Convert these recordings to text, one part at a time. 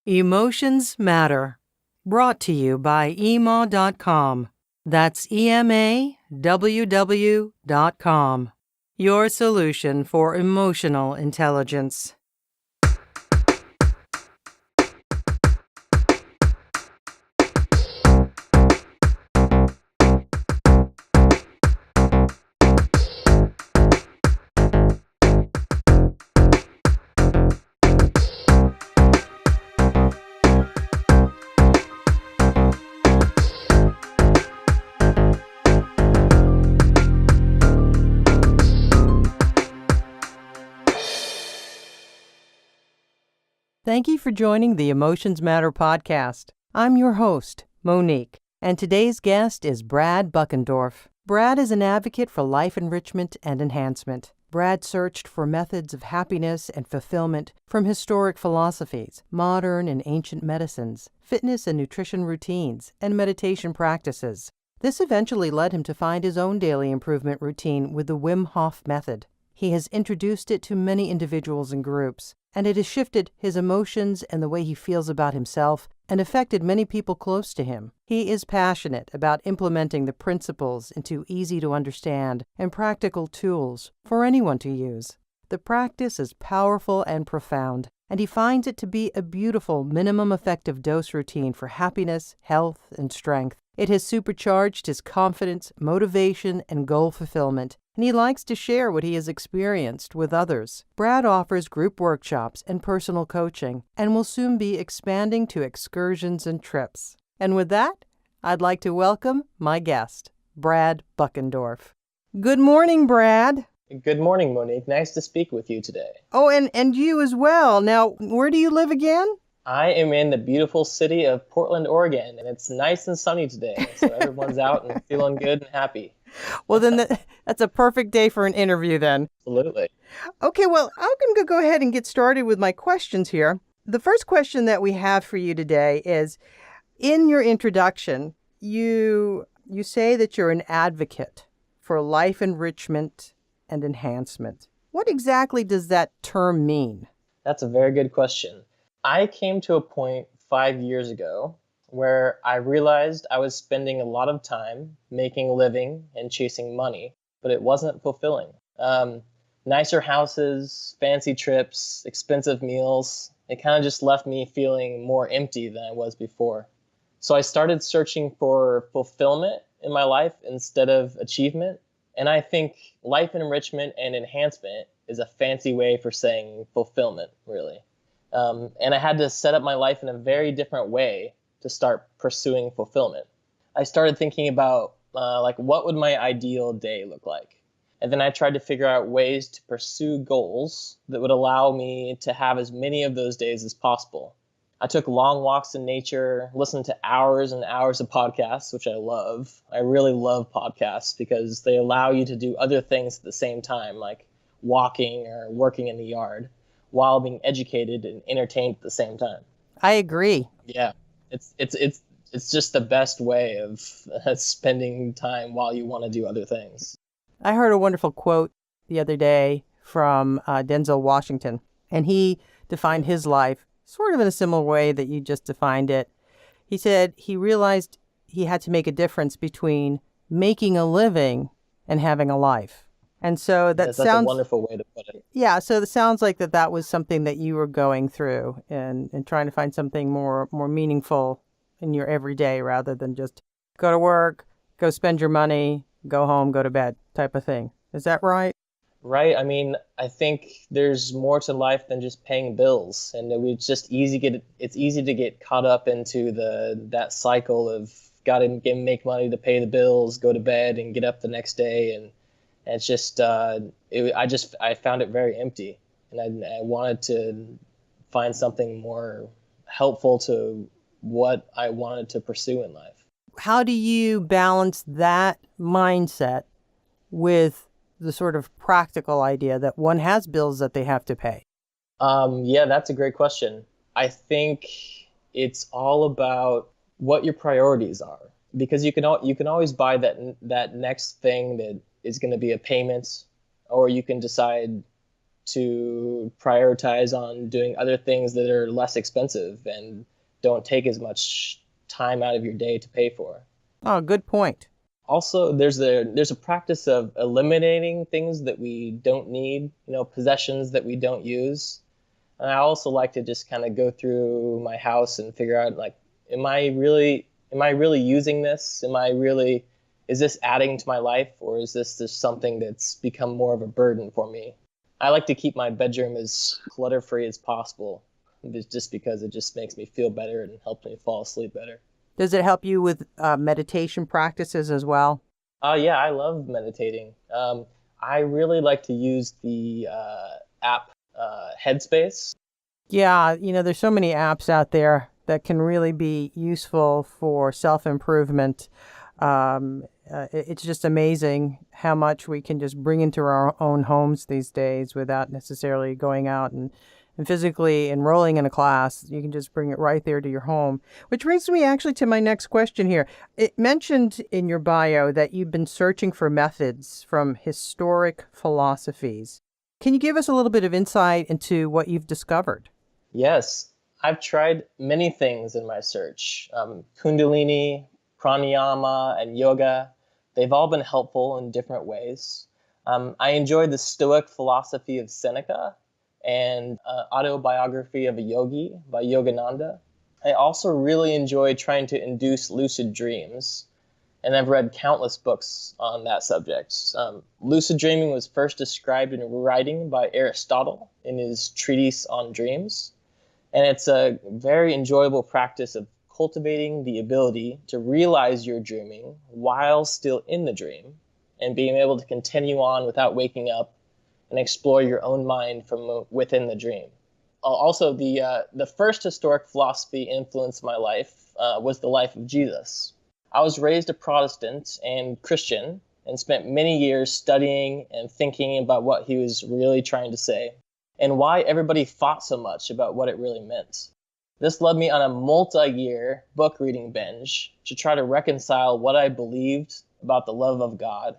Emotions Matter. Brought to you by emaw.com. That's EMAWW.com. Your solution for emotional intelligence. Thank you for joining the Emotions Matter podcast. I'm your host, Monique, and today's guest is Brad Buckendorf. Brad is an advocate for life enrichment and enhancement. Brad searched for methods of happiness and fulfillment from historic philosophies, modern and ancient medicines, fitness and nutrition routines, and meditation practices. This eventually led him to find his own daily improvement routine with the Wim Hof method. He has introduced it to many individuals and groups, and it has shifted his emotions and the way he feels about himself and affected many people close to him. He is passionate about implementing the principles into easy-to-understand and practical tools for anyone to use. The practice is powerful and profound, and he finds it to be a beautiful minimum effective dose routine for happiness, health, and strength. It has supercharged his confidence, motivation, and goal fulfillment, and he likes to share what he has experienced with others. Brad offers group workshops and personal coaching, and will soon be expanding to excursions and trips. And with that, I'd like to welcome my guest, Brad Buckendorf. Good morning, Brad. Good morning, Monique. Nice to speak with you today. Oh, and you as well. Now, where do you live again? I am in the beautiful city of Portland, Oregon, and it's nice and sunny today, so everyone's out and feeling good and happy. Well, then that's a perfect day for an interview then. Absolutely. Okay, well, I'm going to go ahead and get started with my questions here. The first question that we have for you today is, in your introduction, you say that you're an advocate for life enrichment and enhancement. What exactly does that term mean? That's a very good question. I came to a point 5 years ago where I realized I was spending a lot of time making a living and chasing money, but it wasn't fulfilling. Nicer houses, fancy trips, expensive meals, it kind of just left me feeling more empty than I was before. So I started searching for fulfillment in my life instead of achievement. And I think life enrichment and enhancement is a fancy way for saying fulfillment, really. And I had to set up my life in a very different way to start pursuing fulfillment. I started thinking about what would my ideal day look like? And then I tried to figure out ways to pursue goals that would allow me to have as many of those days as possible. I took long walks in nature, listened to hours and hours of podcasts, which I love. I really love podcasts because they allow you to do other things at the same time, like walking or working in the yard, while being educated and entertained at the same time. I agree. Yeah, it's just the best way of spending time while you want to do other things. I heard a wonderful quote the other day from Denzel Washington, and he defined his life sort of in a similar way that you just defined it. He said he realized he had to make a difference between making a living and having a life. And so that's a wonderful way to put it. Yeah, so it sounds like that was something that you were going through and trying to find something more meaningful in your everyday rather than just go to work, go spend your money, go home, go to bed type of thing. Is that right? Right. I mean, I think there's more to life than just paying bills, and it's just easy to get caught up into that cycle of gotta make money to pay the bills, go to bed, and get up the next day, and it's just I found it very empty, and I wanted to find something more helpful to what I wanted to pursue in life. How do you balance that mindset with the sort of practical idea that one has bills that they have to pay? Yeah, that's a great question. I think it's all about what your priorities are, because you can always buy that next thing that is going to be a payment, or you can decide to prioritize on doing other things that are less expensive and don't take as much time out of your day to pay for. Oh, good point. Also, there's a practice of eliminating things that we don't need, possessions that we don't use. And I also like to just kind of go through my house and figure out, like, am I really using this? Is this adding to my life, or is this just something that's become more of a burden for me? I like to keep my bedroom as clutter-free as possible, just because it just makes me feel better and helps me fall asleep better. Does it help you with meditation practices as well? Yeah, I love meditating. I really like to use the app Headspace. Yeah, there's so many apps out there that can really be useful for self-improvement. It's just amazing how much we can just bring into our own homes these days without necessarily going out and physically enrolling in a class. You can just bring it right there to your home. Which brings me actually to my next question here. It mentioned in your bio that you've been searching for methods from historic philosophies. Can you give us a little bit of insight into what you've discovered? Yes, I've tried many things in my search. Kundalini, pranayama, and yoga. They've all been helpful in different ways. I enjoyed the Stoic philosophy of Seneca and Autobiography of a Yogi by Yogananda. I also really enjoyed trying to induce lucid dreams, and I've read countless books on that subject. Lucid dreaming was first described in writing by Aristotle in his treatise on dreams, and it's a very enjoyable practice of cultivating the ability to realize you're dreaming while still in the dream, and being able to continue on without waking up and explore your own mind from within the dream. Also, the first historic philosophy influenced my life was the life of Jesus. I was raised a Protestant and Christian and spent many years studying and thinking about what he was really trying to say and why everybody fought so much about what it really meant. This led me on a multi-year book reading binge to try to reconcile what I believed about the love of God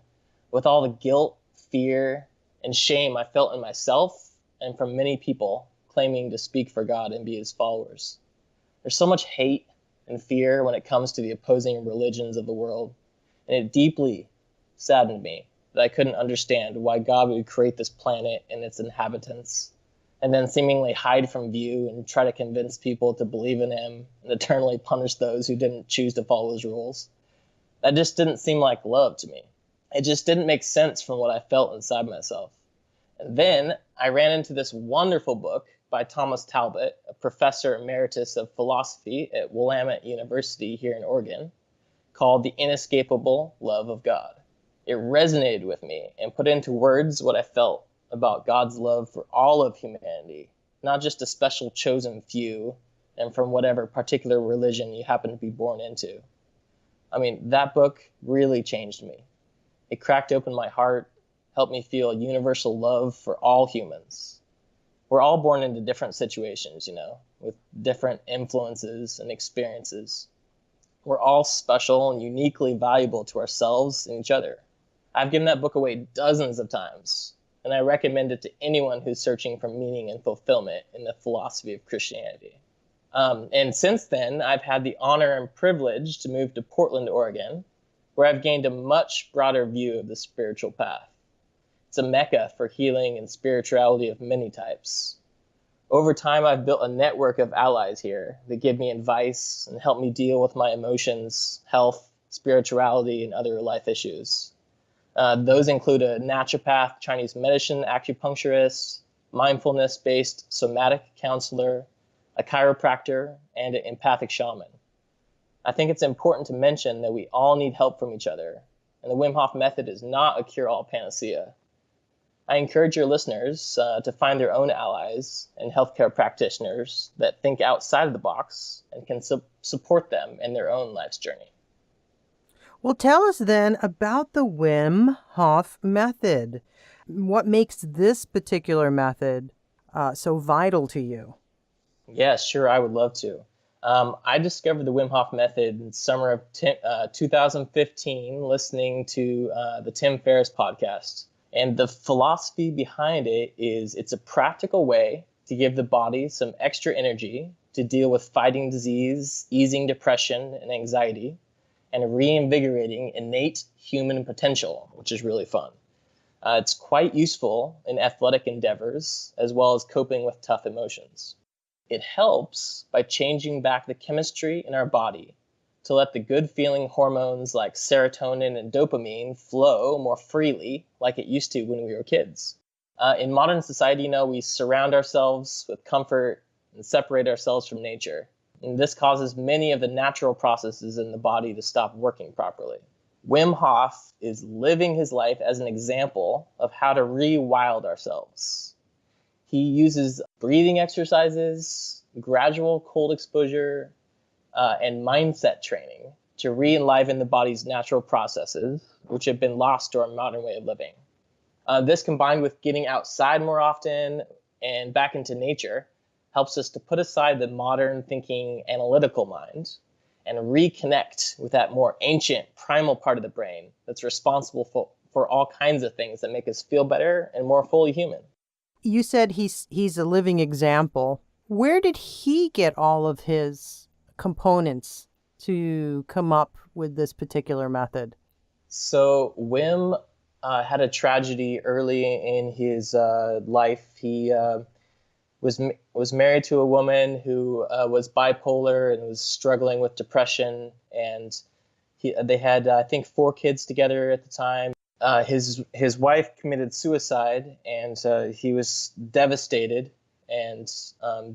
with all the guilt, fear, and shame I felt in myself and from many people claiming to speak for God and be his followers. There's so much hate and fear when it comes to the opposing religions of the world, and it deeply saddened me that I couldn't understand why God would create this planet and its inhabitants, and then seemingly hide from view and try to convince people to believe in him and eternally punish those who didn't choose to follow his rules. That just didn't seem like love to me. It just didn't make sense from what I felt inside myself. And then I ran into this wonderful book by Thomas Talbot, a professor emeritus of philosophy at Willamette University here in Oregon, called The Inescapable Love of God. It resonated with me and put into words what I felt about God's love for all of humanity, not just a special chosen few and from whatever particular religion you happen to be born into. I mean, that book really changed me. It cracked open my heart, helped me feel universal love for all humans. We're all born into different situations, with different influences and experiences. We're all special and uniquely valuable to ourselves and each other. I've given that book away dozens of times, and I recommend it to anyone who's searching for meaning and fulfillment in the philosophy of Christianity. And since then, I've had the honor and privilege to move to Portland, Oregon, where I've gained a much broader view of the spiritual path. It's a mecca for healing and spirituality of many types. Over time, I've built a network of allies here that give me advice and help me deal with my emotions, health, spirituality, and other life issues. Those include a naturopath, Chinese medicine acupuncturist, mindfulness-based somatic counselor, a chiropractor, and an empathic shaman. I think it's important to mention that we all need help from each other, and the Wim Hof method is not a cure-all panacea. I encourage your listeners to find their own allies and healthcare practitioners that think outside of the box and can support them in their own life's journey. Well, tell us then about the Wim Hof method. What makes this particular method so vital to you? Yeah, sure, I would love to. I discovered the Wim Hof method in summer of 2015 listening to the Tim Ferriss podcast. And the philosophy behind it is it's a practical way to give the body some extra energy to deal with fighting disease, easing depression and anxiety, and reinvigorating innate human potential, which is really fun. It's quite useful in athletic endeavors, as well as coping with tough emotions. It helps by changing back the chemistry in our body to let the good feeling hormones like serotonin and dopamine flow more freely like it used to when we were kids. In modern society, we surround ourselves with comfort and separate ourselves from nature. And this causes many of the natural processes in the body to stop working properly. Wim Hof is living his life as an example of how to rewild ourselves. He uses breathing exercises, gradual cold exposure, and mindset training to re-enliven the body's natural processes, which have been lost to our modern way of living. This, combined with getting outside more often and back into nature, helps us to put aside the modern thinking analytical mind and reconnect with that more ancient primal part of the brain that's responsible for all kinds of things that make us feel better and more fully human. You said he's a living example. Where did he get all of his components to come up with this particular method? So Wim had a tragedy early in his life. He was married to a woman who was bipolar and was struggling with depression, and they had I think 4 kids together at the time. His wife committed suicide, and he was devastated and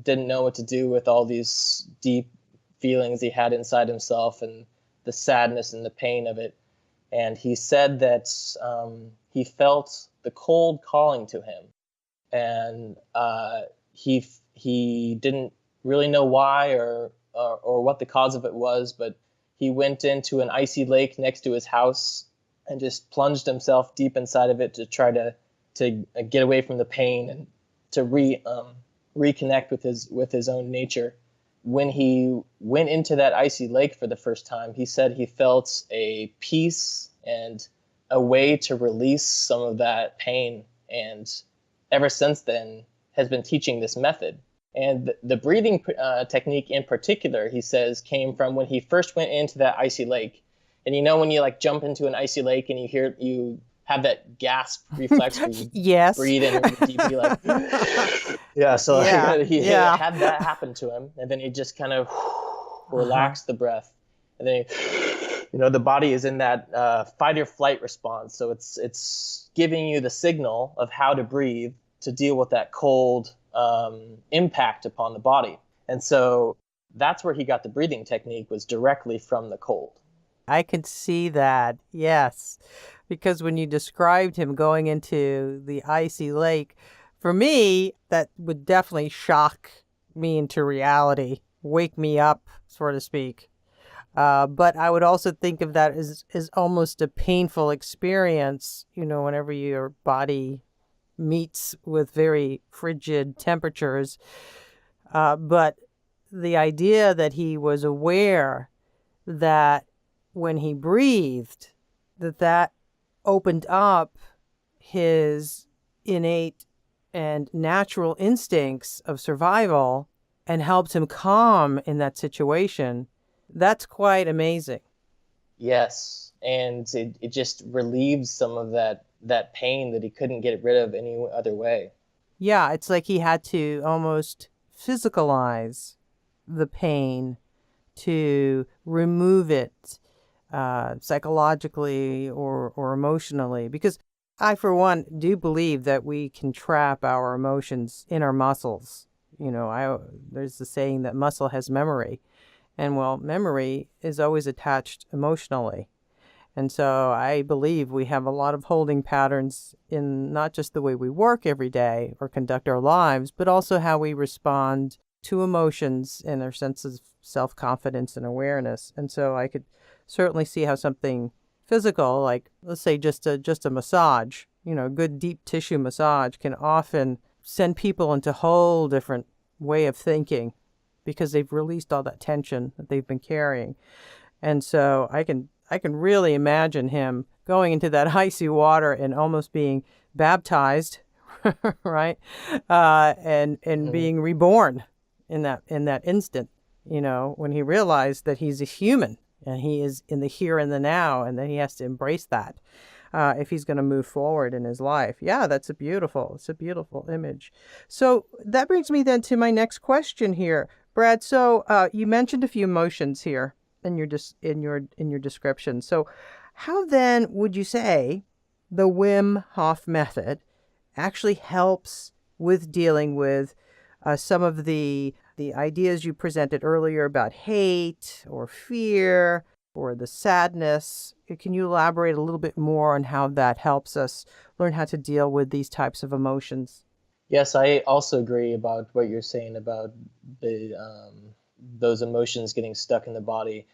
didn't know what to do with all these deep feelings he had inside himself and the sadness and the pain of it. And he said that he felt the cold calling to him, and he didn't really know why or what the cause of it was, but he went into an icy lake next to his house and just plunged himself deep inside of it to try to get away from the pain and to reconnect with his own nature. When he went into that icy lake for the first time, he said he felt a peace and a way to release some of that pain. And ever since then has been teaching this method. And the breathing technique in particular, he says, came from when he first went into that icy lake. And when you jump into an icy lake and you have that gasp reflex where you yes. breathe in really deeply, yeah. So he had that happen to him, and then he just kind of relaxed the breath, and then the body is in that fight or flight response. So it's giving you the signal of how to breathe to deal with that cold impact upon the body. And so that's where he got the breathing technique, was directly from the cold. I could see that, yes. Because when you described him going into the icy lake, for me, that would definitely shock me into reality, wake me up, so to speak. But I would also think of that as almost a painful experience, whenever your body meets with very frigid temperatures. But the idea that he was aware that when he breathed, that opened up his innate and natural instincts of survival and helped him calm in that situation, that's quite amazing. Yes, and it just relieves some of that pain that he couldn't get rid of any other way. Yeah, it's like he had to almost physicalize the pain to remove it psychologically or emotionally, because I, for one, do believe that we can trap our emotions in our muscles. There's the saying that muscle has memory, and memory is always attached emotionally. And so I believe we have a lot of holding patterns in not just the way we work every day or conduct our lives, but also how we respond to emotions and our sense of self-confidence and awareness. And so I could certainly see how something physical, like let's say just a massage, good deep tissue massage, can often send people into a whole different way of thinking because they've released all that tension that they've been carrying. And so I can really imagine him going into that icy water and almost being baptized, right? And Hmm. being reborn in that instant, when he realized that he's a human and he is in the here and the now, and that he has to embrace that if he's going to move forward in his life. Yeah, it's a beautiful image. So that brings me then to my next question here, Brad. So you mentioned a few emotions here in your description. So how then would you say the Wim Hof method actually helps with dealing with some of the ideas you presented earlier about hate or fear or the sadness? Can you elaborate a little bit more on how that helps us learn how to deal with these types of emotions? Yes, I also agree about what you're saying about the those emotions getting stuck in the body.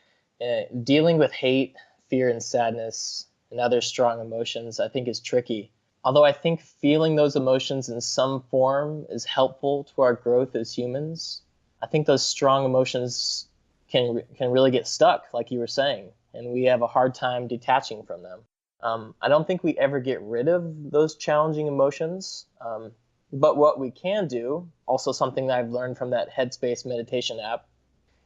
Dealing with hate, fear, and sadness and other strong emotions, I think, is tricky. Although I think feeling those emotions in some form is helpful to our growth as humans, I think those strong emotions can really get stuck, like you were saying, and we have a hard time detaching from them. I don't think we ever get rid of those challenging emotions. But what we can do, also something that I've learned from that Headspace meditation app,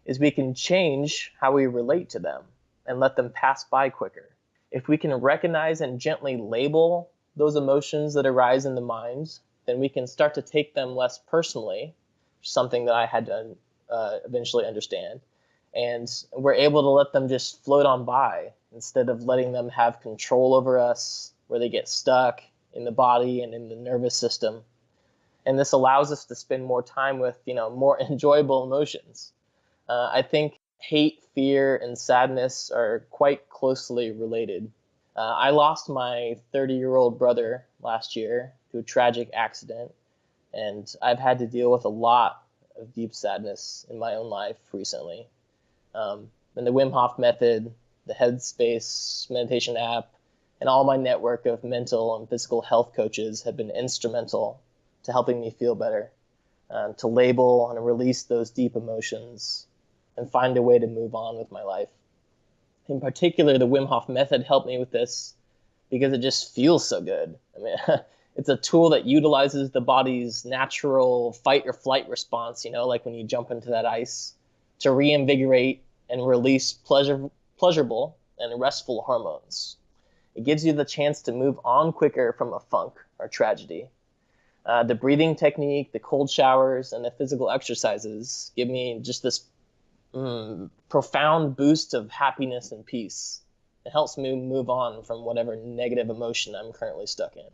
is we can change how we relate to them and let them pass by quicker. If we can recognize and gently label those emotions that arise in the mind, then we can start to take them less personally, something that I had to eventually understand. And we're able to let them just float on by instead of letting them have control over us, where they get stuck in the body and in the nervous system. And this allows us to spend more time with more enjoyable emotions. I think hate, fear, and sadness are quite closely related. I lost my 30-year-old brother last year to a tragic accident, and I've had to deal with a lot of deep sadness in my own life recently. And the Wim Hof method, the Headspace meditation app, and all my network of mental and physical health coaches have been instrumental to helping me feel better, to label and release those deep emotions and find a way to move on with my life. In particular, the Wim Hof method helped me with this because it just feels so good. I mean, it's a tool that utilizes the body's natural fight or flight response, like when you jump into that ice, to reinvigorate and release pleasurable and restful hormones. It gives you the chance to move on quicker from a funk or tragedy. The breathing technique, the cold showers, and the physical exercises give me just this profound boost of happiness and peace. It helps me move on from whatever negative emotion I'm currently stuck in.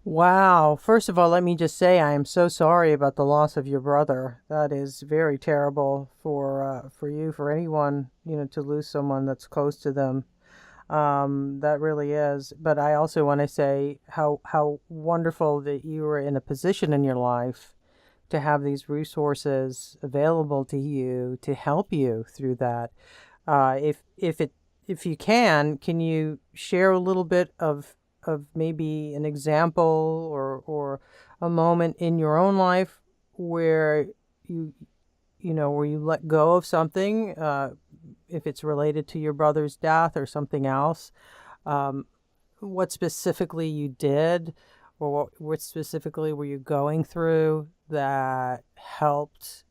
Wow. First of all, let me just say I am so sorry about the loss of your brother. That is very terrible for you, for anyone, to lose someone that's close to them. That really is. But I also want to say how wonderful that you were in a position in your life to have these resources available to you to help you through that. If you can you share a little bit of maybe an example or a moment in your own life where you where you let go of something, if it's related to your brother's death or something else, um, what specifically you did, or what specifically were you going through that helped,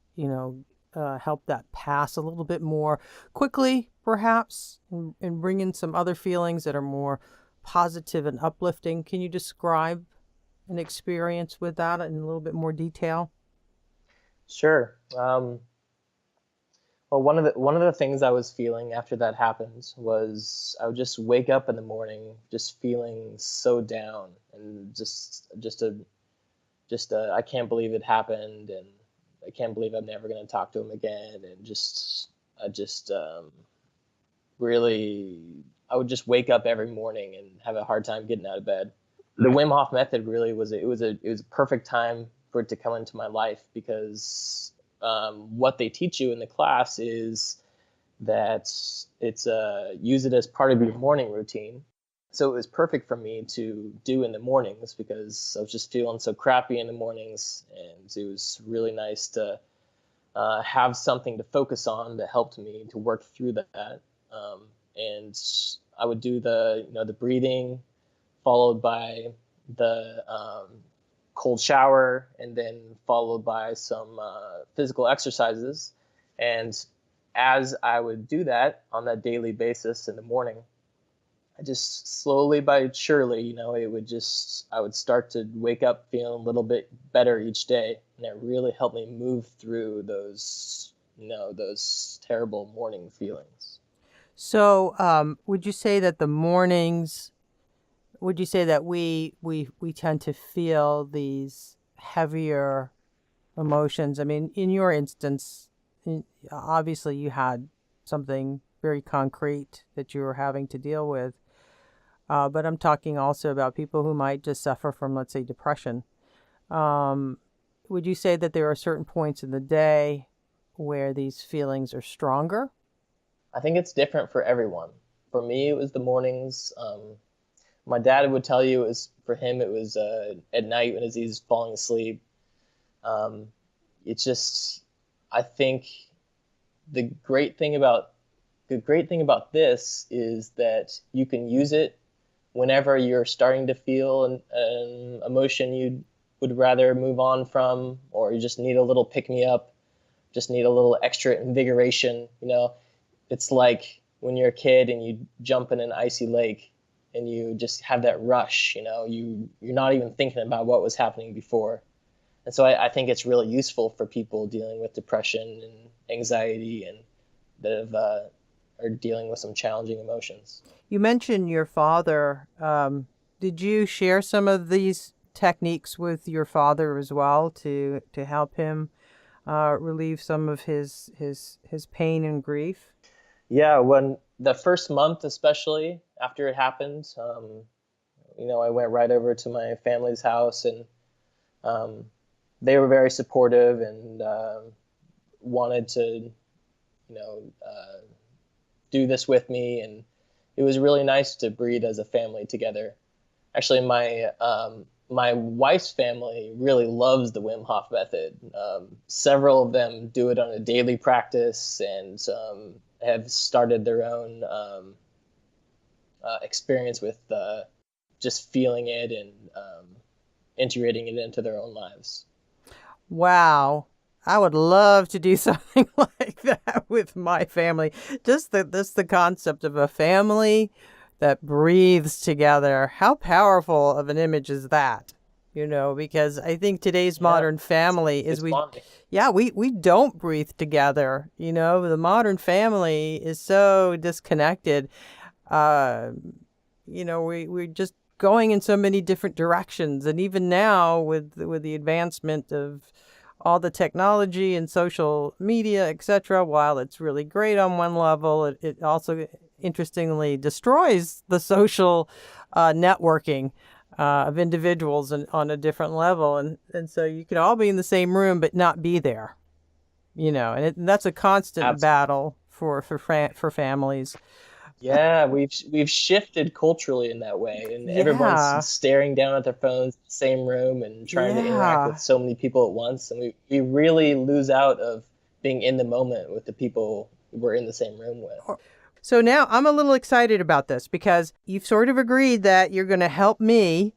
help that pass a little bit more quickly, perhaps, and bring in some other feelings that are more positive and uplifting. Can you describe an experience with that in a little bit more detail? Sure. Well, one of the things I was feeling after that happened was I would just wake up in the morning just feeling so down and just I can't believe it happened, and I can't believe I'm never going to talk to him again, and I just really I would just wake up every morning and have a hard time getting out of bed. The Wim Hof method really was a perfect time for it to come into my life because what they teach you in the class is that it's use it as part of your morning routine. So it was perfect for me to do in the mornings because I was just feeling so crappy in the mornings, and it was really nice to have something to focus on that helped me to work through that. And I would do the breathing followed by the cold shower, and then followed by some physical exercises. And as I would do that on that daily basis in the morning, I just slowly but surely, I would start to wake up feeling a little bit better each day. And it really helped me move through those terrible morning feelings. So, would you say that the mornings, would you say that we tend to feel these heavier emotions? I mean, in your instance, obviously you had something very concrete that you were having to deal with. But I'm talking also about people who might just suffer from, let's say, depression. Um, would you say that there are certain points in the day where these feelings are stronger? I think it's different for everyone. For me, it was the mornings. My dad would tell you for him, it was at night when as he's falling asleep. Um, it's just, I think the great thing about this is that you can use it whenever you're starting to feel an emotion you would rather move on from, or you just need a little pick me up, just need a little extra invigoration. It's like when you're a kid and you jump in an icy lake and you just have that rush. You're not even thinking about what was happening before. And so I think it's really useful for people dealing with depression and anxiety and that are dealing with some challenging emotions. You mentioned your father. Did you share some of these techniques with your father as well to help him relieve some of his pain and grief? Yeah, when the first month, especially after it happened, I went right over to my family's house, and they were very supportive and wanted to, do this with me, and it was really nice to breathe as a family together. Actually, my wife's family really loves the Wim Hof method. Several of them do it on a daily practice and have started their own experience with just feeling it and integrating it into their own lives. Wow. I would love to do something like that with my family. Just the concept of a family that breathes together. How powerful of an image is that? Because I think today's modern family is it's bonding. we don't breathe together. The modern family is so disconnected. We're just going in so many different directions, and even now with the advancement of all the technology and social media, etc., while it's really great on one level, it also interestingly destroys the social networking of individuals on a different level. And so you could all be in the same room but not be there, and that's a constant Absolutely. battle for families. Yeah, we've shifted culturally in that way, and everyone's Yeah. staring down at their phones in the same room and trying to interact with Yeah. so many people at once, and we really lose out of being in the moment with the people we're in the same room with. So now I'm a little excited about this because you've sort of agreed that you're going to help me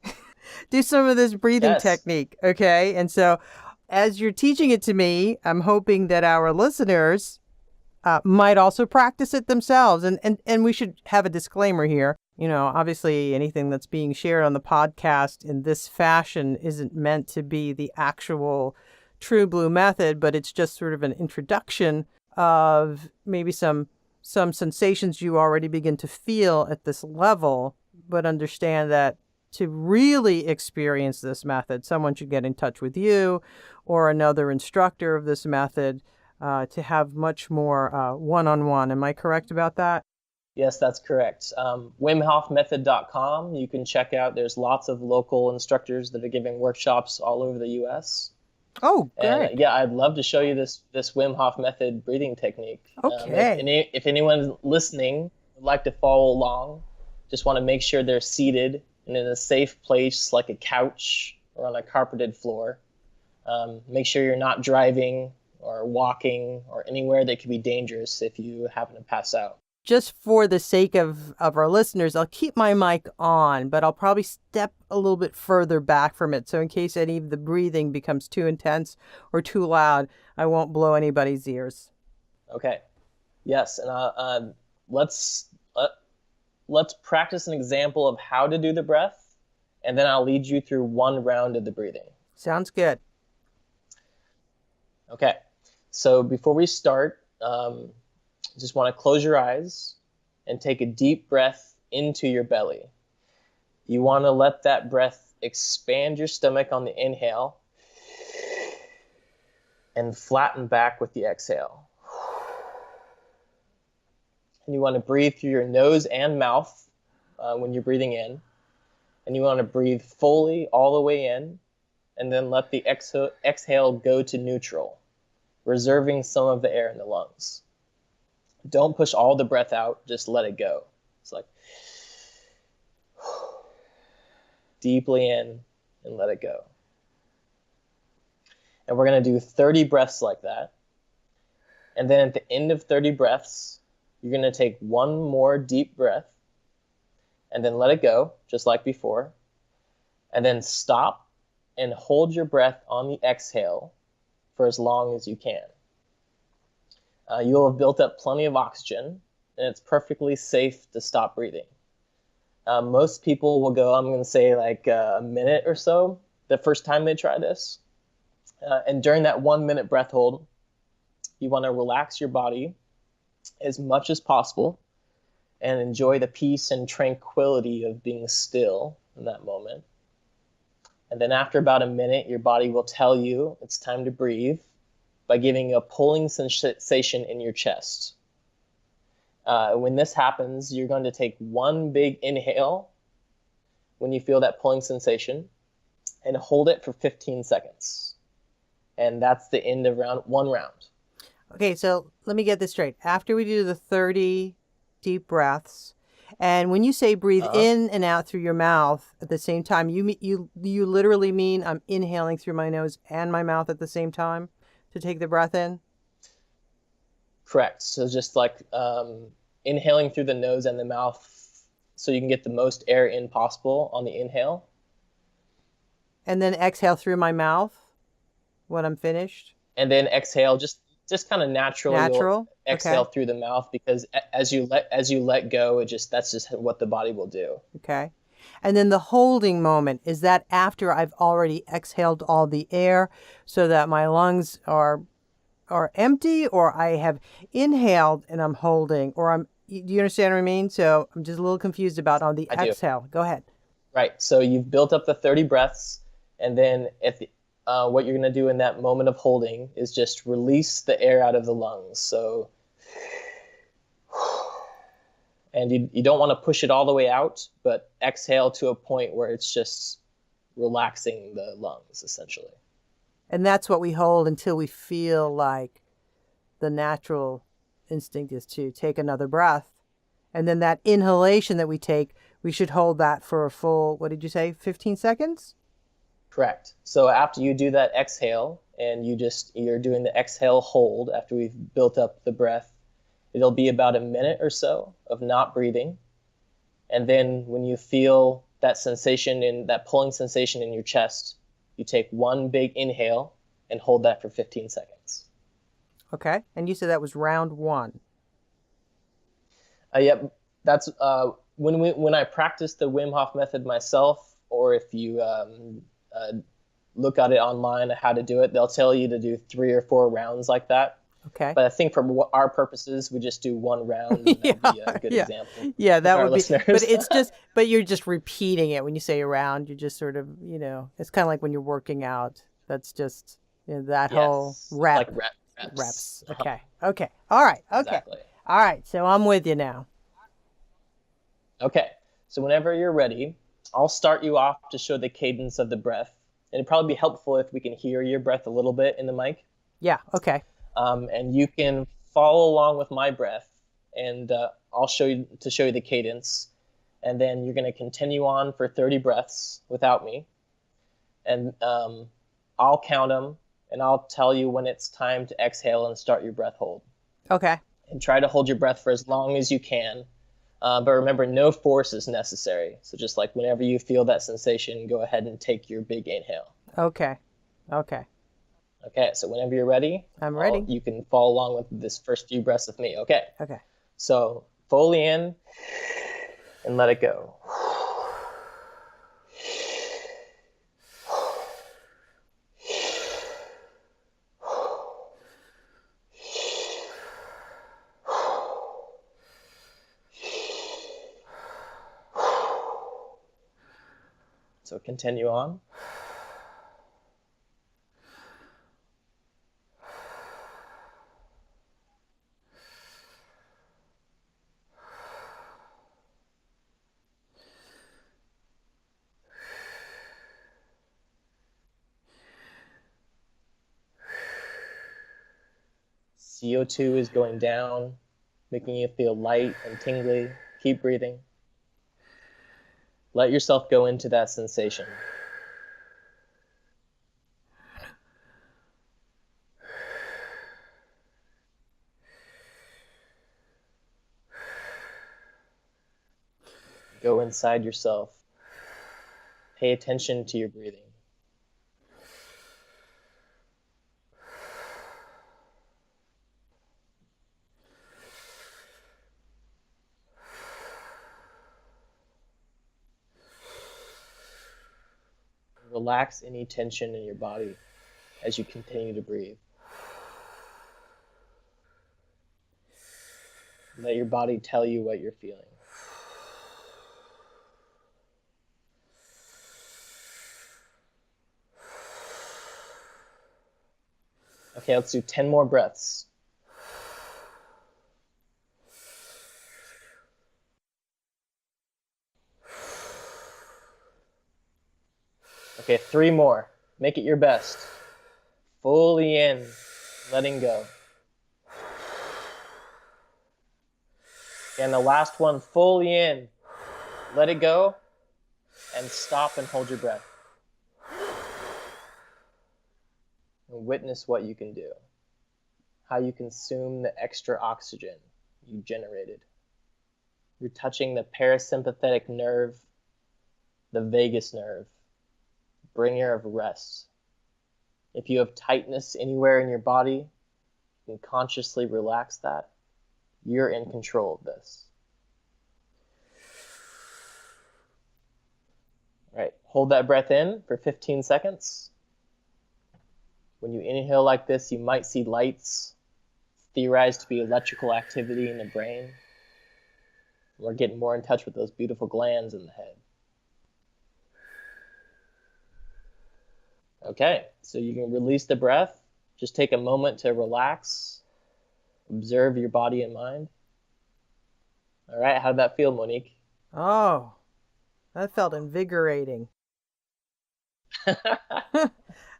do some of this breathing Yes. technique. Okay. And so as you're teaching it to me, I'm hoping that our listeners might also practice it themselves. And we should have a disclaimer here. Obviously anything that's being shared on the podcast in this fashion isn't meant to be the actual True Blue method, but it's just sort of an introduction of maybe some sensations you already begin to feel at this level, but understand that to really experience this method, someone should get in touch with you or another instructor of this method to have much more one-on-one. Am I correct about that? Yes, that's correct. WimHofMethod.com. You can check out. There's lots of local instructors that are giving workshops all over the U.S. Oh, And great. yeah, I'd love to show you this Wim Hof method breathing technique. Okay. If anyone's listening would like to follow along, just want to make sure they're seated and in a safe place like a couch or on a carpeted floor. Make sure you're not driving or walking or anywhere that could be dangerous if you happen to pass out. just for the sake of our listeners, I'll keep my mic on, but I'll probably step a little bit further back from it. So in case any of the breathing becomes too intense or too loud, I won't blow anybody's ears. Okay. Yes, and let's let's practice an example of how to do the breath, and then I'll lead you through one round of the breathing. Sounds good. Okay. So before we start, just want to close your eyes and take a deep breath into your belly. You want to let that breath expand your stomach on the inhale and flatten back with the exhale. And you want to breathe through your nose and mouth when you're breathing in. And you want to breathe fully all the way in, and then let the exhale go to neutral, reserving some of the air in the lungs. Don't push all the breath out, just let it go. It's like deeply in and let it go. And we're going to do 30 breaths like that. And then at the end of 30 breaths, you're going to take one more deep breath and then let it go, just like before. And then stop and hold your breath on the exhale for as long as you can. You'll have built up plenty of oxygen, and it's perfectly safe to stop breathing. Most people will go, I'm going to say like a minute or so the first time they try this. And during that 1 minute breath hold, you want to relax your body as much as possible and enjoy the peace and tranquility of being still in that moment. And then after about a minute, your body will tell you it's time to breathe by giving you a pulling sensation in your chest. When this happens, you're going to take one big inhale when you feel that pulling sensation and hold it for 15 seconds. And that's the end of one round. Okay, so let me get this straight. After we do the 30 deep breaths, and when you say breathe in and out through your mouth at the same time, you literally mean I'm inhaling through my nose and my mouth at the same time to take the breath in? Correct. So just like inhaling through the nose and the mouth so you can get the most air in possible on the inhale. And then exhale through my mouth when I'm finished? And then exhale, just kind of natural. You'll exhale okay. through the mouth because as you let go, that's just what the body will do. Okay. And then the holding moment, is that after I've already exhaled all the air so that my lungs are empty, or I have inhaled and I'm holding, or do you understand what I mean? So I'm just a little confused about on the exhale. Go ahead. Right. So you've built up the 30 breaths, and then what you're going to do in that moment of holding is just release the air out of the lungs. So, and you don't want to push it all the way out, but exhale to a point where it's just relaxing the lungs, essentially. And that's what we hold until we feel like the natural instinct is to take another breath. And then that inhalation that we take, we should hold that for a full, what did you say, 15 seconds? Correct. So after you do that exhale and you're doing the exhale hold after we've built up the breath, it'll be about a minute or so of not breathing. And then when you feel that sensation that pulling sensation in your chest, you take one big inhale and hold that for 15 seconds. Okay. And you said that was round one. Yep. That's when I practice the Wim Hof method myself, or if you look at it online how to do it, they'll tell you to do 3 or 4 rounds like that. Okay. But I think for our purposes, we just do one round. And that'd be a good example. Yeah, that would be. Listeners. But you're just repeating it when you say around. You just sort of, it's kind of like when you're working out. That's just that whole rep. Like reps. Okay. Okay. All right. Okay. Exactly. All right. So I'm with you now. Okay. So whenever you're ready, I'll start you off to show the cadence of the breath. And it'd probably be helpful if we can hear your breath a little bit in the mic. Yeah. Okay. And you can follow along with my breath, and I'll show you the cadence. And then you're going to continue on for 30 breaths without me. And I'll count them, and I'll tell you when it's time to exhale and start your breath hold. Okay. and try to hold your breath for as long as you can. But remember, no force is necessary. So just like whenever you feel that sensation, go ahead and take your big inhale. Okay. Okay. Okay, so whenever you're ready, I'm ready. you can follow along with this first few breaths with me. Okay. Okay. So fully in and let it go. So continue on. CO2 is going down, making you feel light and tingly. Keep breathing. Let yourself go into that sensation. Go inside yourself. Pay attention to your breathing. Relax any tension in your body as you continue to breathe. Let your body tell you what you're feeling. Okay, let's do 10 more breaths. Okay, 3 more. Make it your best. Fully in, letting go. And the last one, fully in, let it go, and stop and hold your breath. And witness what you can do. How you consume the extra oxygen you generated. You're touching the parasympathetic nerve, the vagus nerve, bringer of rest. If you have tightness anywhere in your body, you can consciously relax that. You're in control of this. All right, hold that breath in for 15 seconds. When you inhale like this, you might see lights. It's theorized to be electrical activity in the brain. We're getting more in touch with those beautiful glands in the head. Okay, so you can release the breath. Just take a moment to relax. Observe your body and mind. All right, how did that feel, Monique? Oh, that felt invigorating.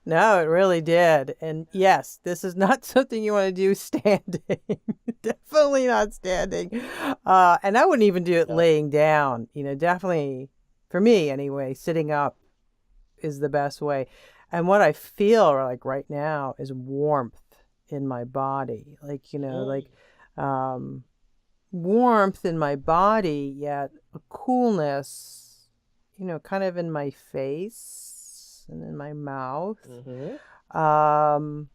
No, it really did. And yes, this is not something you want to do standing. Definitely not standing. And I wouldn't even do it laying down. Definitely, for me anyway, sitting up is the best way. And what I feel like right now is warmth in my body. Warmth in my body, yet a coolness, kind of in my face and in my mouth. And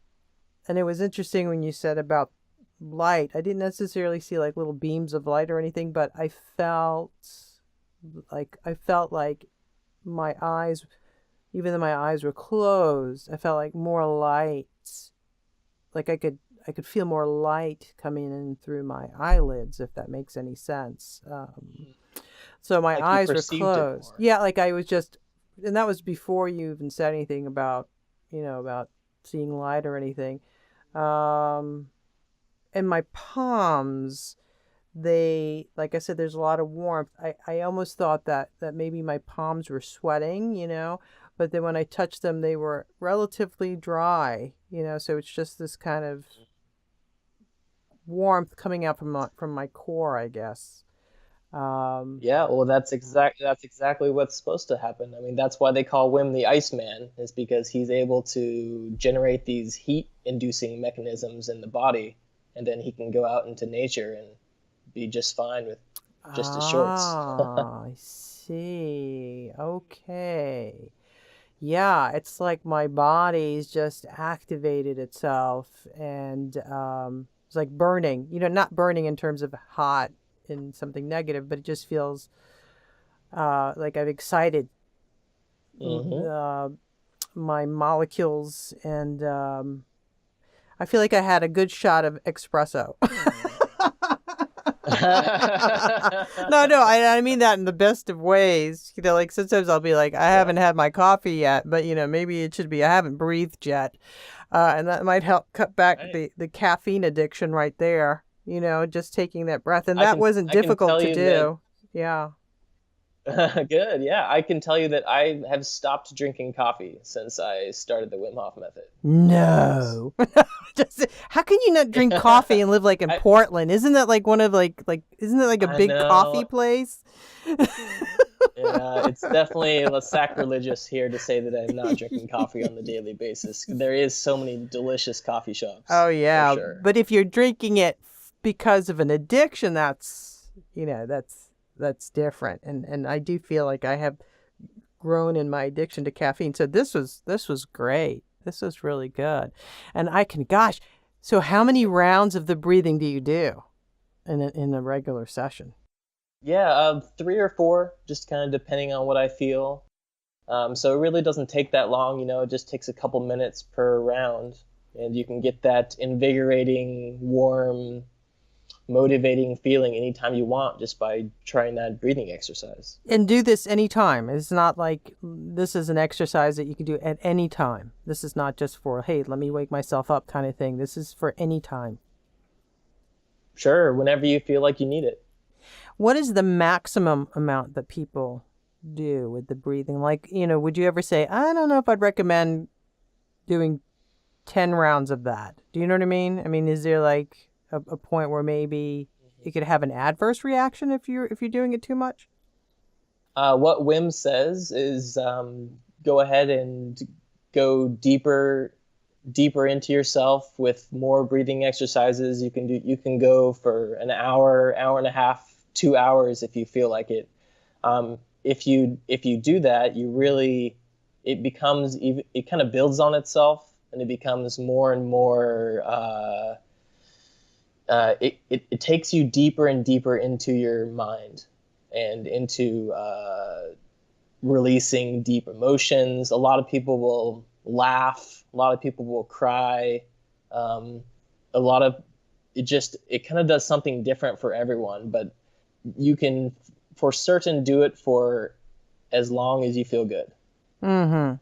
it was interesting when you said about light. I didn't necessarily see like little beams of light or anything, but I felt like my eyes, even though my eyes were closed, I felt like more light. Like I could feel more light coming in through my eyelids, if that makes any sense. So my eyes were closed. Yeah, like I was just, and that was before you even said anything about, about seeing light or anything. And my palms, like I said, there's a lot of warmth. I almost thought that maybe my palms were sweating, but then when I touched them, they were relatively dry, so it's just this kind of warmth coming out from my core, I guess. Yeah, well, that's exactly what's supposed to happen. I mean, that's why they call Wim the Iceman, is because he's able to generate these heat-inducing mechanisms in the body and then he can go out into nature and be just fine with just his shorts. Ah, I see. Okay. Yeah, it's like my body's just activated itself and it's like burning. Not burning in terms of hot and something negative, but it just feels like I've excited Hmm. uh, my molecules and I feel like I had a good shot of espresso. No, I mean that in the best of ways. Like sometimes I'll be like, I Yeah. haven't had my coffee yet, but maybe it should be I haven't breathed yet, and that might help cut back Right. the caffeine addiction right there. Just taking that breath, and I that can wasn't I can difficult tell to you that. do. Yeah. Good. Yeah, I can tell you that I have stopped drinking coffee since I started the Wim Hof method. Because No. Just how can you not drink coffee and live like in I Portland? Isn't that like one of like isn't that like a I big coffee know. place? Yeah, it's definitely sacrilegious here to say that I'm not drinking coffee on the daily basis. There is so many delicious coffee shops, Oh for yeah, sure. but if you're drinking it because of an addiction, that's different. And I do feel like I have grown in my addiction to caffeine. So this was great. This was really good. And gosh, so how many rounds of the breathing do you do in a regular session? Yeah, 3 or 4, just kind of depending on what I feel. So it really doesn't take that long, it just takes a couple minutes per round, and you can get that invigorating, warm, motivating feeling anytime you want just by trying that breathing exercise. And do this anytime. It's not like this is an exercise that you can do at any time. This is not just for, hey, let me wake myself up kind of thing. This is for any time. Sure, whenever you feel like you need it. What is the maximum amount that people do with the breathing? Like, would you ever say, I don't know if I'd recommend doing 10 rounds of that? Do you know what I mean? I mean, is there like a point where maybe it could have an adverse reaction if you're doing it too much? What Wim says is go ahead and go deeper into yourself with more breathing exercises. You can go for an hour, hour and a half, 2 hours if you feel like it. If you do that, it becomes even, it kind of builds on itself, and it becomes more and more. It takes you deeper and deeper into your mind and into releasing deep emotions. A lot of people will laugh. A lot of people will cry. Um, a lot of it kind of does something different for everyone, but you can for certain do it for as long as you feel good. Mm-hmm.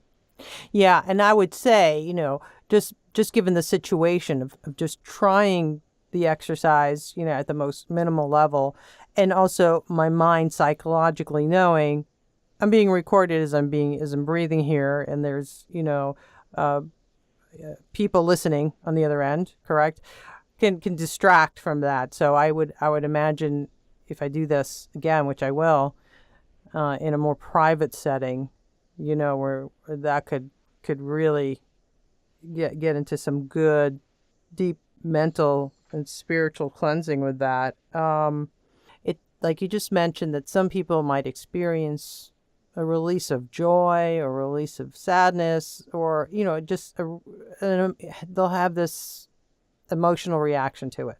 Yeah, and I would say, just given the situation of just trying the exercise, at the most minimal level, and also my mind psychologically knowing I'm being recorded as I'm breathing here, and there's uh, people listening on the other end, correct? Can distract from that. So I would imagine if I do this again, which I will, in a more private setting, where that could really get into some good deep mental and spiritual cleansing with that. It like you just mentioned that some people might experience a release of joy or release of sadness, or just they'll have this emotional reaction to it.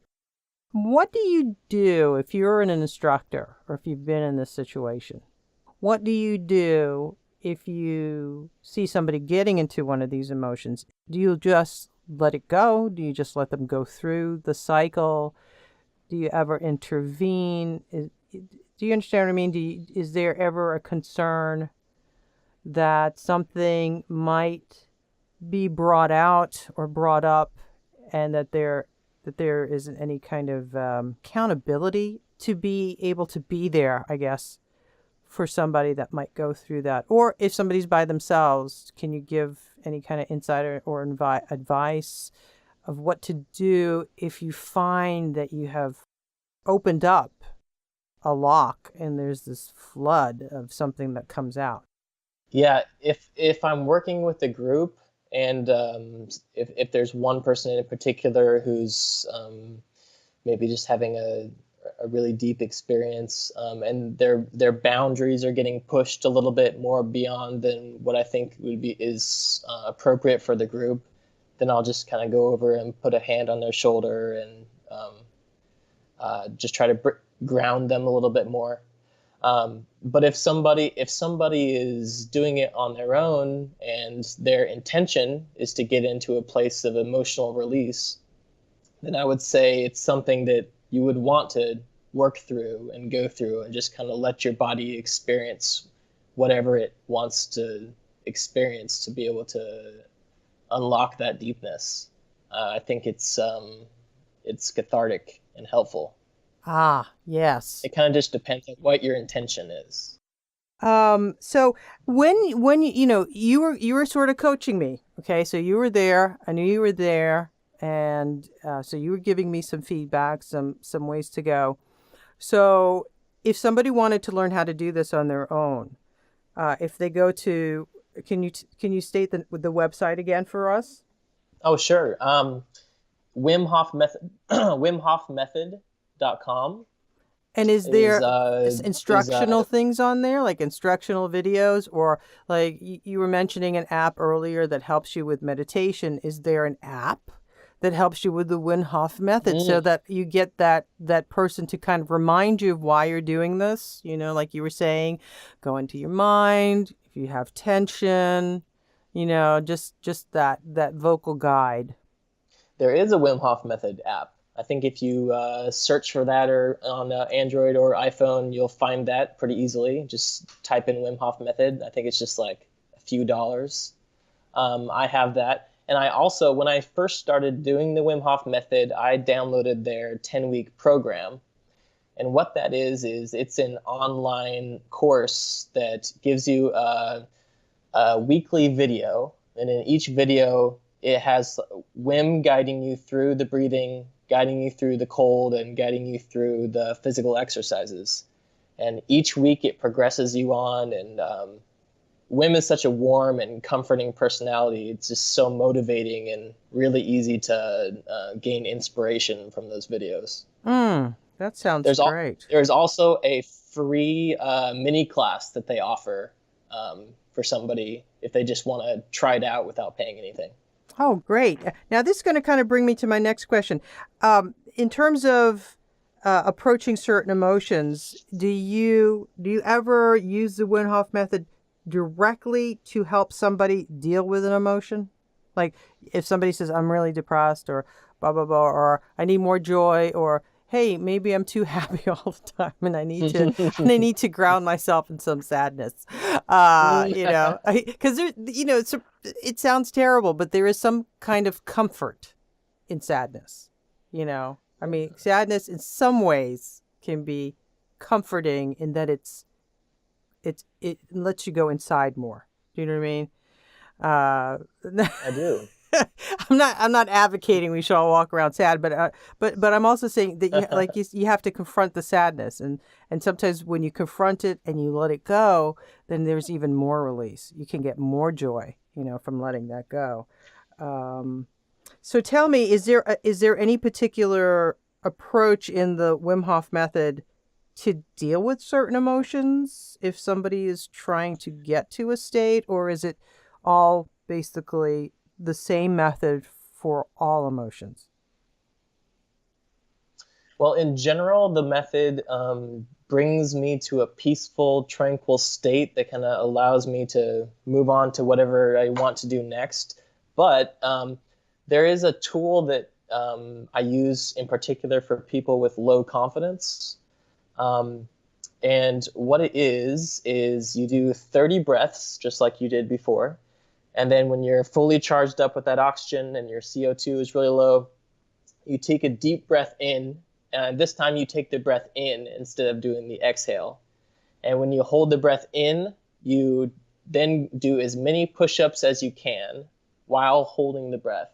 What do you do if you're an instructor or if you've been in this situation? What do you do if you see somebody getting into one of these emotions? Do you just let it go? Do you just let them go through the cycle? Do you ever intervene? Do you understand what I mean? Is there ever a concern that something might be brought out or brought up, and that there isn't any kind of accountability to be able to be there, I guess, for somebody that might go through that? Or if somebody's by themselves, can you give any kind of insight or advice of what to do if you find that you have opened up a lock and there's this flood of something that comes out? Yeah, if I'm working with a group, And if there's one person in particular who's maybe just having a really deep experience, and their boundaries are getting pushed a little bit more beyond than what I think is appropriate for the group, then I'll just kind of go over and put a hand on their shoulder and just try to ground them a little bit more. But if somebody is doing it on their own and their intention is to get into a place of emotional release, then I would say it's something that you would want to work through and go through and just kind of let your body experience whatever it wants to experience to be able to unlock that deepness. I think it's cathartic and helpful. Ah, yes. It kind of just depends on what your intention is. So when you were sort of coaching me, okay? So you were there. I knew you were there, and so you were giving me some feedback, some ways to go. So if somebody wanted to learn how to do this on their own, if they go to, can you state the website again for us? Oh, sure. Wim Hof Method, wimhofmethod.com. And is there instructional things on there, like instructional videos, or like you were mentioning an app earlier that helps you with meditation? Is there an app that helps you with the Wim Hof method so that you get that person to kind of remind you of why you're doing this? You know, like you were saying, go into your mind, if you have tension, just that vocal guide. There is a Wim Hof Method app. I think if you search for that or on Android or iPhone, you'll find that pretty easily. Just type in Wim Hof Method. I think it's just like a few dollars. I have that. And I also, when I first started doing the Wim Hof Method, I downloaded their 10-week program. And what that is it's an online course that gives you a weekly video. And in each video, it has Wim guiding you through the breathing, guiding you through the cold, and guiding you through the physical exercises. And each week it progresses you on, and Wim is such a warm and comforting personality. It's just so motivating and really easy to gain inspiration from those videos. That sounds great. There's also a free mini class that they offer for somebody if they just want to try it out without paying anything. Oh, great. Now, this is going to kind of bring me to my next question. In terms of approaching certain emotions, do you ever use the Wim Hof method directly to help somebody deal with an emotion? Like if somebody says, I'm really depressed, or blah, blah, blah, or I need more joy, or hey, maybe I'm too happy all the time and I need to ground myself in some sadness. Because it sounds terrible, but there is some kind of comfort in sadness. I mean, sadness in some ways can be comforting in that it lets you go inside more. Do you know what I mean? I do. I'm not advocating we should all walk around sad, but I'm also saying that you have to confront the sadness, and sometimes when you confront it and you let it go, then there's even more release. You can get more joy, from letting that go. So tell me, is there any particular approach in the Wim Hof method to deal with certain emotions if somebody is trying to get to a state, or is it all basically the same method for all emotions? Well, in general, the method brings me to a peaceful, tranquil state that kind of allows me to move on to whatever I want to do next. But there is a tool that I use in particular for people with low confidence. And what it is you do 30 breaths, just like you did before. And then when you're fully charged up with that oxygen and your CO2 is really low, you take a deep breath in. And this time you take the breath in instead of doing the exhale. And when you hold the breath in, you then do as many push-ups as you can while holding the breath.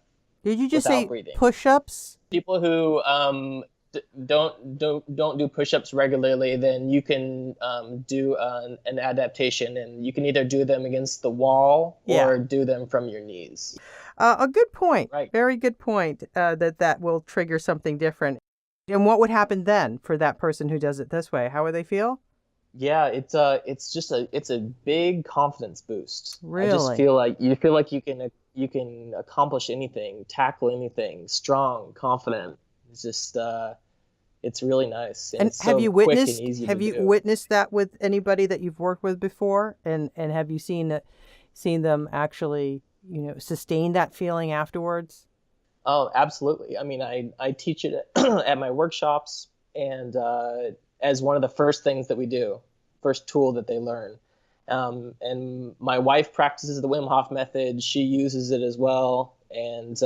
Did you just say breathing. Push-ups? People who don't do push-ups regularly, then you can do an adaptation, and you can either do them against the wall Yeah. or do them from your knees. A good point. Right. Very good point. That will trigger something different. And what would happen then for that person who does it this way? How would they feel? Yeah, it's a big confidence boost. I just Really? feel like you can accomplish anything, tackle anything, strong, confident. It's just it's really nice, and And it's so quick and easy to have you do. witnessed that with anybody that you've worked with before? And have you seen them actually, sustain that feeling afterwards? Oh, absolutely. I mean, I teach it at my workshops, and as one of the first things that we do, first tool that they learn. And my wife practices the Wim Hof method. She uses it as well, and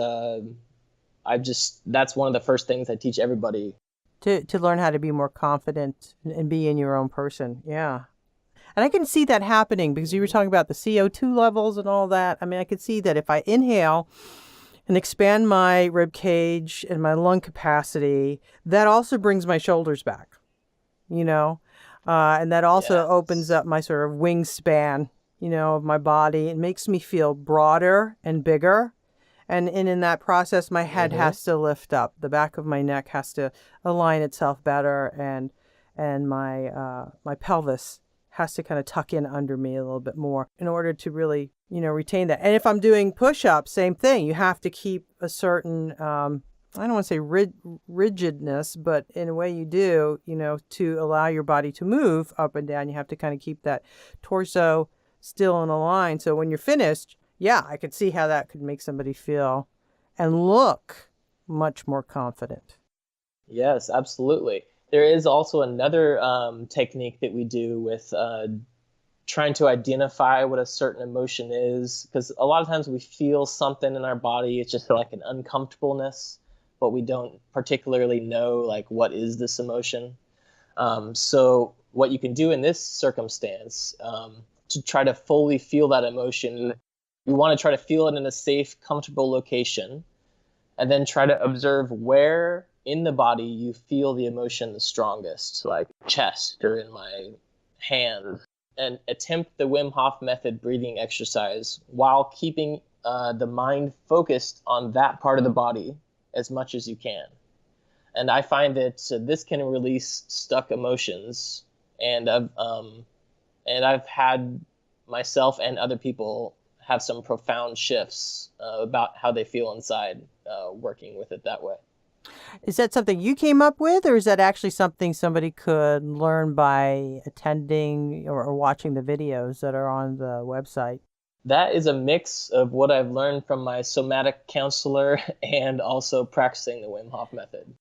that's one of the first things I teach everybody. To learn how to be more confident and be in your own person. Yeah. And I can see that happening because you were talking about the CO2 levels and all that. I mean, I could see that if I inhale and expand my rib cage and my lung capacity, that also brings my shoulders back, and that also opens Yes. up my sort of wingspan, of my body. It makes me feel broader and bigger. And in that process, my head Mm-hmm. has to lift up. The back of my neck has to align itself better, and my pelvis has to kind of tuck in under me a little bit more in order to really, retain that. And if I'm doing push-ups, same thing. You have to keep a certain, I don't want to say rigidness, but in a way you do, to allow your body to move up and down. You have to kind of keep that torso still in a line. So when you're finished, yeah, I could see how that could make somebody feel and look much more confident. Yes, absolutely. There is also another technique that we do with trying to identify what a certain emotion is, because a lot of times we feel something in our body. It's just like an uncomfortableness, but we don't particularly know like what is this emotion. So what you can do in this circumstance, to try to fully feel that emotion, you want to try to feel it in a safe, comfortable location, and then try to observe where in the body you feel the emotion the strongest, like chest or in my hand, and attempt the Wim Hof method breathing exercise while keeping the mind focused on that part of the body as much as you can. And I find that this can release stuck emotions, and I've had myself and other people have some profound shifts about how they feel inside working with it that way. Is that something you came up with, or is that actually something somebody could learn by attending or watching the videos that are on the website? That is a mix of what I've learned from my somatic counselor and also practicing the Wim Hof method.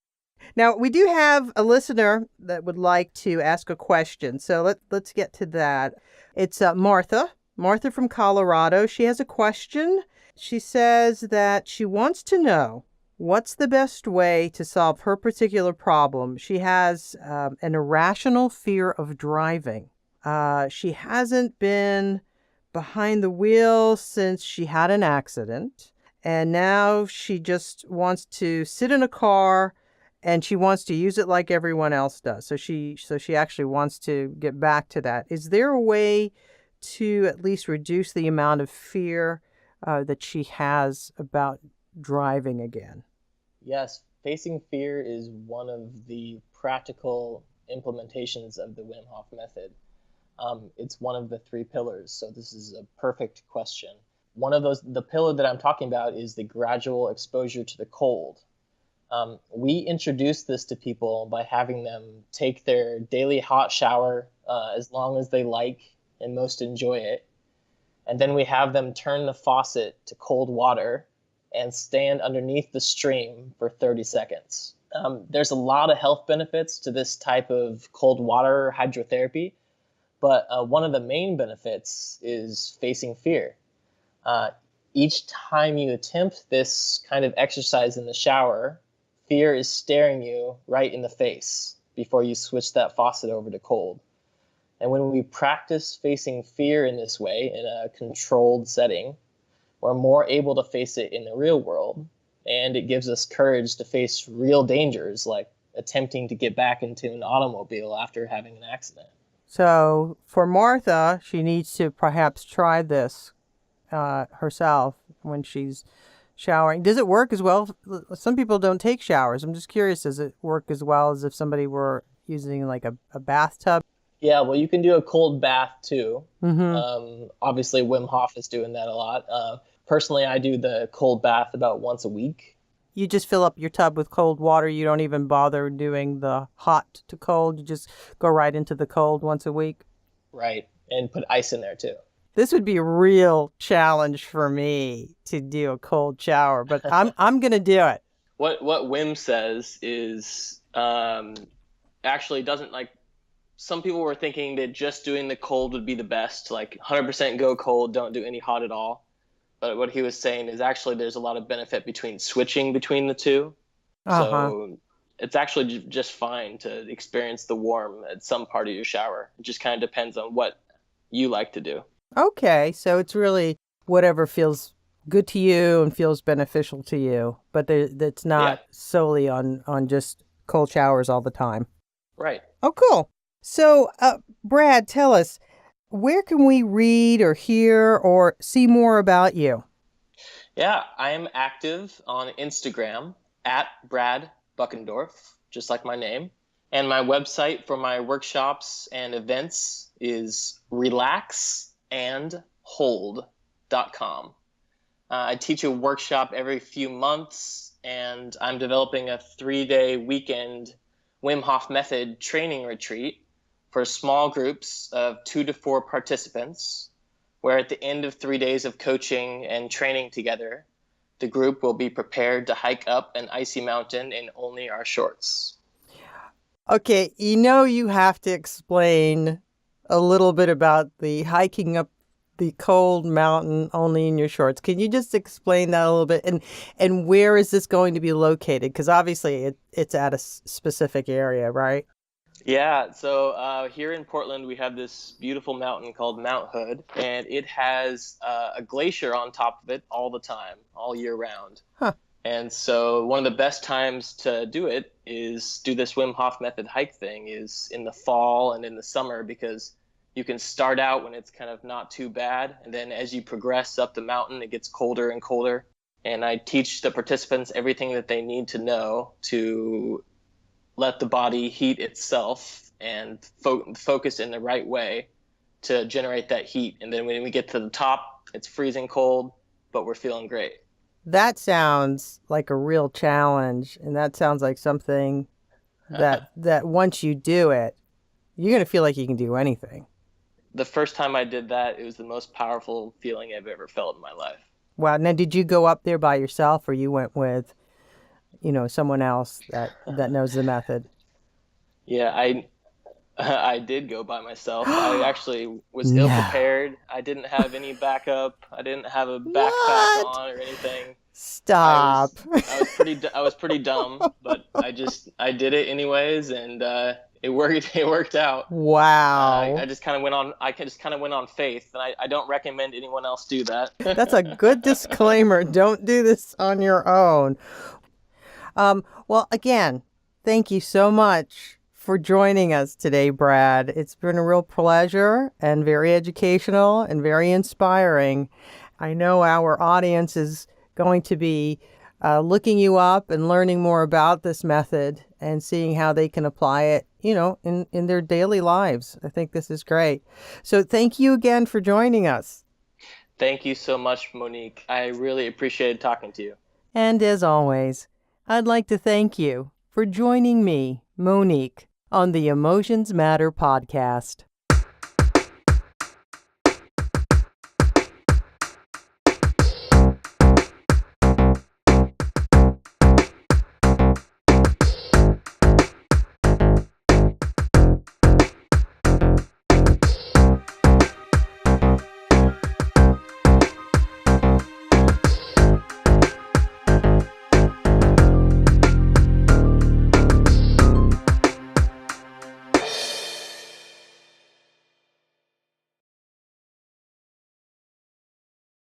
Now, we do have a listener that would like to ask a question, so let's get to that. It's Martha. Martha from Colorado. She has a question. She says that she wants to know what's the best way to solve her particular problem. She has an irrational fear of driving. She hasn't been behind the wheel since she had an accident, and now she just wants to sit in a car and she wants to use it like everyone else does. So she actually wants to get back to that. Is there a way to at least reduce the amount of fear that she has about driving again? Yes, facing fear is one of the practical implementations of the Wim Hof method. It's one of the three pillars, so this is a perfect question. One of those, the pillar that I'm talking about, is the gradual exposure to the cold. We introduce this to people by having them take their daily hot shower as long as they like and most enjoy it. And then we have them turn the faucet to cold water and stand underneath the stream for 30 seconds. There's a lot of health benefits to this type of cold water hydrotherapy, but one of the main benefits is facing fear. Each time you attempt this kind of exercise in the shower, fear is staring you right in the face before you switch that faucet over to cold. And when we practice facing fear in this way, in a controlled setting, we're more able to face it in the real world. And it gives us courage to face real dangers like attempting to get back into an automobile after having an accident. So for Martha, she needs to perhaps try this herself when she's showering. Does it work as well? Some people don't take showers. I'm just curious, does it work as well as if somebody were using like a bathtub? Yeah, well, you can do a cold bath too. Mm-hmm. Obviously, Wim Hof is doing that a lot. Personally, I do the cold bath about once a week. You just fill up your tub with cold water. You don't even bother doing the hot to cold. You just go right into the cold once a week. Right, and put ice in there too. This would be a real challenge for me to do a cold shower, but I'm gonna do it. What Wim says is actually doesn't like. Some people were thinking that just doing the cold would be the best, like 100% go cold, don't do any hot at all. But what he was saying is actually there's a lot of benefit between switching between the two. Uh-huh. So it's actually just fine to experience the warm at some part of your shower. It just kind of depends on what you like to do. Okay, so it's really whatever feels good to you and feels beneficial to you, but that's Yeah, not solely on just cold showers all the time. right. Oh, cool. So, Brad, tell us, where can we read or hear or see more about you? Yeah, I am active on Instagram at Brad Buckendorf, just like my name. And my website for my workshops and events is relaxandhold.com. I teach a workshop every few months, and I'm developing a 3-day weekend Wim Hof method training retreat for small groups of 2 to 4 participants, where at the end of 3 days of coaching and training together, the group will be prepared to hike up an icy mountain in only our shorts. Okay, you have to explain a little bit about the hiking up the cold mountain only in your shorts. Can you just explain that a little bit? And where is this going to be located? Because obviously it's at a specific area, right? Yeah, so here in Portland, we have this beautiful mountain called Mount Hood, and it has a glacier on top of it all the time, all year round. Huh. And so one of the best times to do it is do this Wim Hof method hike thing is in the fall and in the summer, because you can start out when it's kind of not too bad, and then as you progress up the mountain, it gets colder and colder. And I teach the participants everything that they need to know to let the body heat itself and focus in the right way to generate that heat. And then when we get to the top, it's freezing cold, but we're feeling great. That sounds like a real challenge, and that sounds like something that once you do it, you're going to feel like you can do anything. The first time I did that, it was the most powerful feeling I've ever felt in my life. Wow. Now, did you go up there by yourself or you went with, someone else that knows the method? Yeah, I did go by myself. I actually was ill No. prepared. I didn't have any backup. I didn't have a backpack What? on or anything. Stop. I was pretty dumb, but I did it anyways, and it worked out. Wow. I just kind of went on faith, and I don't recommend anyone else do that. That's a good disclaimer. Don't do this on your own. Well, again, thank you so much for joining us today, Brad. It's been a real pleasure and very educational and very inspiring. I know our audience is going to be looking you up and learning more about this method and seeing how they can apply it, in their daily lives. I think this is great. So thank you again for joining us. Thank you so much, Monique. I really appreciated talking to you. And as always, I'd like to thank you for joining me, Monique, on the Emotions Matter podcast.